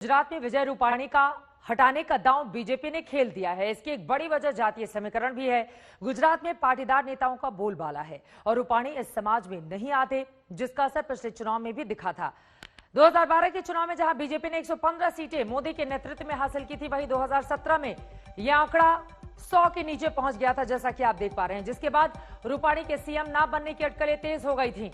गुजरात में विजय रूपाणी का हटाने का दांव बीजेपी ने खेल दिया है। इसकी एक बड़ी वजह जातीय समीकरण भी है। गुजरात में पाटीदार नेताओं का बोलबाला है और रूपाणी इस समाज में नहीं आते, जिसका असर पिछले चुनाव में भी दिखा था। 2012 के चुनाव में जहां बीजेपी ने 115 सीटें मोदी के नेतृत्व में हासिल की थी, वहीं 2017 में यह आंकड़ा 100 के नीचे पहुंच गया था, जैसा कि आप देख पा रहे हैं। जिसके बाद रूपाणी के सीएम ना बनने की अटकलें तेज हो गई थी।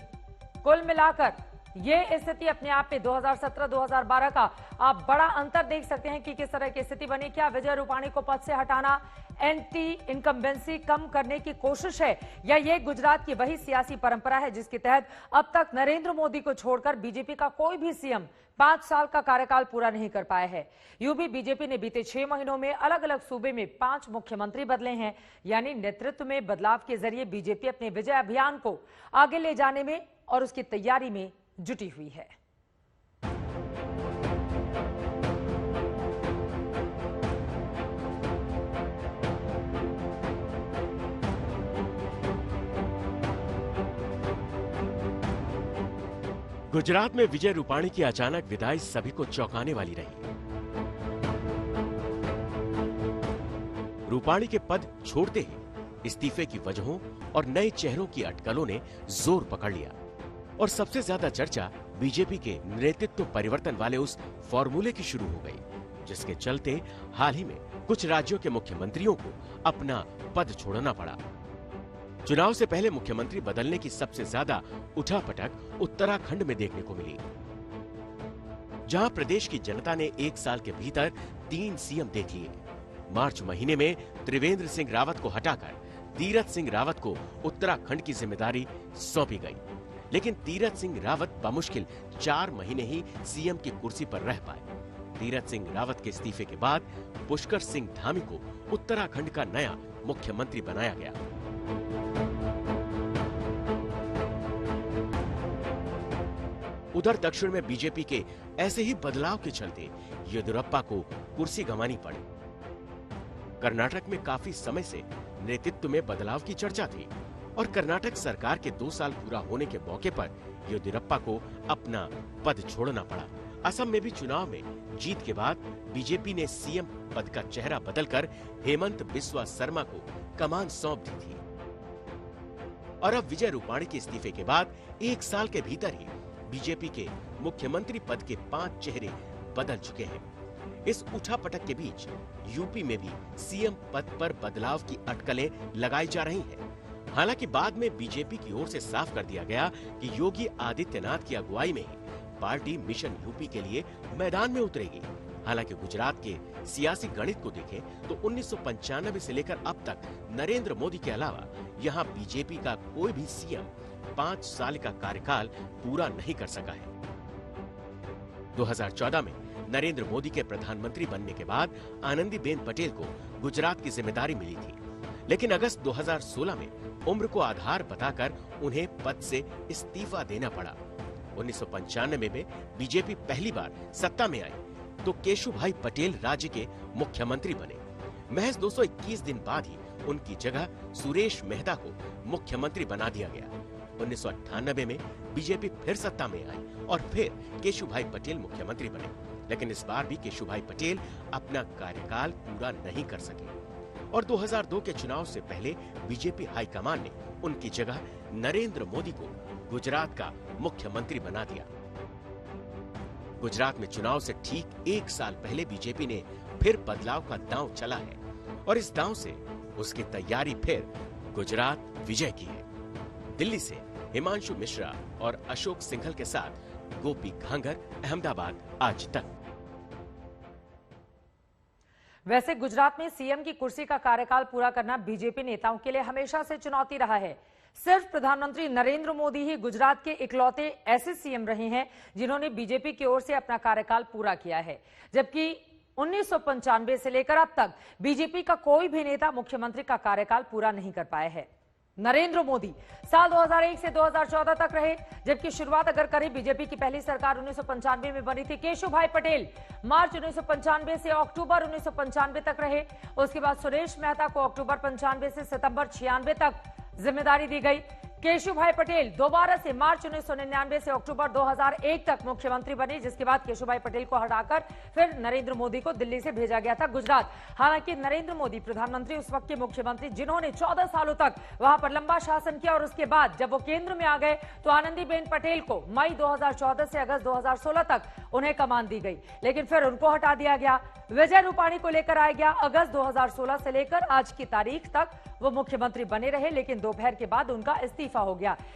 कुल मिलाकर ये स्थिति अपने आप में 2017-2012 का आप बड़ा अंतर देख सकते हैं कि किस तरह की स्थिति बनी। क्या विजय रूपाणी को पद से हटाना एंटी इनकम्बेंसी कम करने की कोशिश है, या ये गुजरात की वही सियासी परंपरा है जिसके तहत अब तक नरेंद्र मोदी को छोड़कर बीजेपी का कोई भी सीएम 5 साल का कार्यकाल पूरा नहीं कर पाया है। यूपी बीजेपी ने बीते 6 महीनों में अलग अलग सूबे में 5 मुख्यमंत्री बदले हैं। यानी नेतृत्व में बदलाव के जरिए बीजेपी अपने विजय अभियान को आगे ले जाने में और उसकी तैयारी में जुटी हुई है। गुजरात में विजय रूपाणी की अचानक विदाई सभी को चौंकाने वाली रही। रूपाणी के पद छोड़ते ही इस्तीफे की वजहों और नए चेहरों की अटकलों ने जोर पकड़ लिया और सबसे ज्यादा चर्चा बीजेपी के नेतृत्व परिवर्तन वाले उस फॉर्मूले की शुरू हो गई, जिसके चलते हाल ही में कुछ राज्यों के मुख्यमंत्रियों को अपना पद छोड़ना पड़ा। चुनाव से पहले मुख्यमंत्री बदलने की सबसे ज्यादा उठापटक उत्तराखंड में देखने को मिली, जहां प्रदेश की जनता ने 1 साल के भीतर 3 सीएम देख लिए। मार्च महीने में त्रिवेंद्र सिंह रावत को हटाकर तीरथ सिंह रावत को उत्तराखंड की जिम्मेदारी सौंपी गई, लेकिन तीरथ सिंह रावत बमुश्किल 4 महीने ही सीएम की कुर्सी पर रह पाए। तीरथ सिंह रावत के इस्तीफे के बाद पुष्कर सिंह धामी को उत्तराखंड का नया मुख्यमंत्री बनाया गया। उधर दक्षिण में बीजेपी के ऐसे ही बदलाव के चलते येदियुरप्पा को कुर्सी गंवानी पड़ी। कर्नाटक में काफी समय से नेतृत्व में बदलाव की चर्चा थी और कर्नाटक सरकार के 2 साल पूरा होने के मौके पर येदियुरप्पा को अपना पद छोड़ना पड़ा। असम में भी चुनाव में जीत के बाद बीजेपी ने सीएम पद का चेहरा बदलकर हेमंत बिस्वा शर्मा को कमान सौंप दी थी और अब विजय रूपाणी के इस्तीफे के बाद 1 साल के भीतर ही बीजेपी के मुख्यमंत्री पद के 5 चेहरे बदल चुके हैं। इस उठापटक के बीच यूपी में भी सीएम पद पर बदलाव की अटकलें लगाई जा रही हैं। हालांकि बाद में बीजेपी की ओर से साफ कर दिया गया कि योगी आदित्यनाथ की अगुवाई में ही पार्टी मिशन यूपी के लिए मैदान में उतरेगी। हालांकि गुजरात के सियासी गणित को देखें तो 1995 से लेकर अब तक नरेंद्र मोदी के अलावा यहां बीजेपी का कोई भी सीएम 5 साल का कार्यकाल पूरा नहीं कर सका है। 2014 में नरेंद्र मोदी के प्रधानमंत्री बनने के बाद आनंदीबेन पटेल को गुजरात की जिम्मेदारी मिली थी, लेकिन अगस्त 2016 में उम्र को आधार बताकर उन्हें पद से इस्तीफा देना पड़ा। 1995 में बीजेपी पहली बार सत्ता में आई तो केशुभाई पटेल राज्य के मुख्यमंत्री बने। महज 221 दिन बाद ही उनकी जगह सुरेश मेहता को मुख्यमंत्री बना दिया गया। 1998 में बीजेपी फिर सत्ता में आई और फिर केशुभाई पटेल मुख्यमंत्री बने, लेकिन इस बार भी केशुभाई पटेल अपना कार्यकाल पूरा नहीं कर सके और 2002 के चुनाव से पहले बीजेपी हाईकमान ने उनकी जगह नरेंद्र मोदी को गुजरात का मुख्यमंत्री बना दिया। गुजरात में चुनाव से ठीक 1 साल पहले बीजेपी ने फिर बदलाव का दांव चला है और इस दांव से उसकी तैयारी फिर गुजरात विजय की है। दिल्ली से हिमांशु मिश्रा और अशोक सिंघल के साथ गोपी घांगर, अहमदाबाद, आज तक। वैसे गुजरात में सीएम की कुर्सी का कार्यकाल पूरा करना बीजेपी नेताओं के लिए हमेशा से चुनौती रहा है। सिर्फ प्रधानमंत्री नरेंद्र मोदी ही गुजरात के इकलौते ऐसे सीएम रहे हैं जिन्होंने बीजेपी की ओर से अपना कार्यकाल पूरा किया है, जबकि 1995 से लेकर अब तक बीजेपी का कोई भी नेता मुख्यमंत्री का कार्यकाल पूरा नहीं कर पाया है। नरेंद्र मोदी साल 2001 से 2014 तक रहे, जबकि शुरुआत अगर करें बीजेपी की पहली सरकार 1995 में बनी थी। केशुभाई पटेल मार्च 1995 से अक्टूबर 1995 तक रहे। उसके बाद सुरेश मेहता को अक्टूबर 95 से सितंबर 96 तक जिम्मेदारी दी गई। केशुभाई पटेल दोबारा से मार्च 1999 से अक्टूबर 2001 तक मुख्यमंत्री बने, जिसके बाद केशुभाई पटेल को हटाकर फिर नरेंद्र मोदी को दिल्ली से भेजा गया था गुजरात। हालांकि नरेंद्र मोदी प्रधानमंत्री, उस वक्त के मुख्यमंत्री जिन्होंने 14 सालों तक वहां पर लंबा शासन किया, और उसके बाद जब वो केंद्र में आ गए तो आनंदीबेन पटेल को मई 2014 से अगस्त 2016 तक उन्हें कमान दी गई, लेकिन फिर उनको हटा दिया गया। विजय रूपाणी को लेकर आया गया। अगस्त 2016 से लेकर आज की तारीख तक वो मुख्यमंत्री बने रहे, लेकिन दोपहर के बाद उनका इस्तीफा हो गया।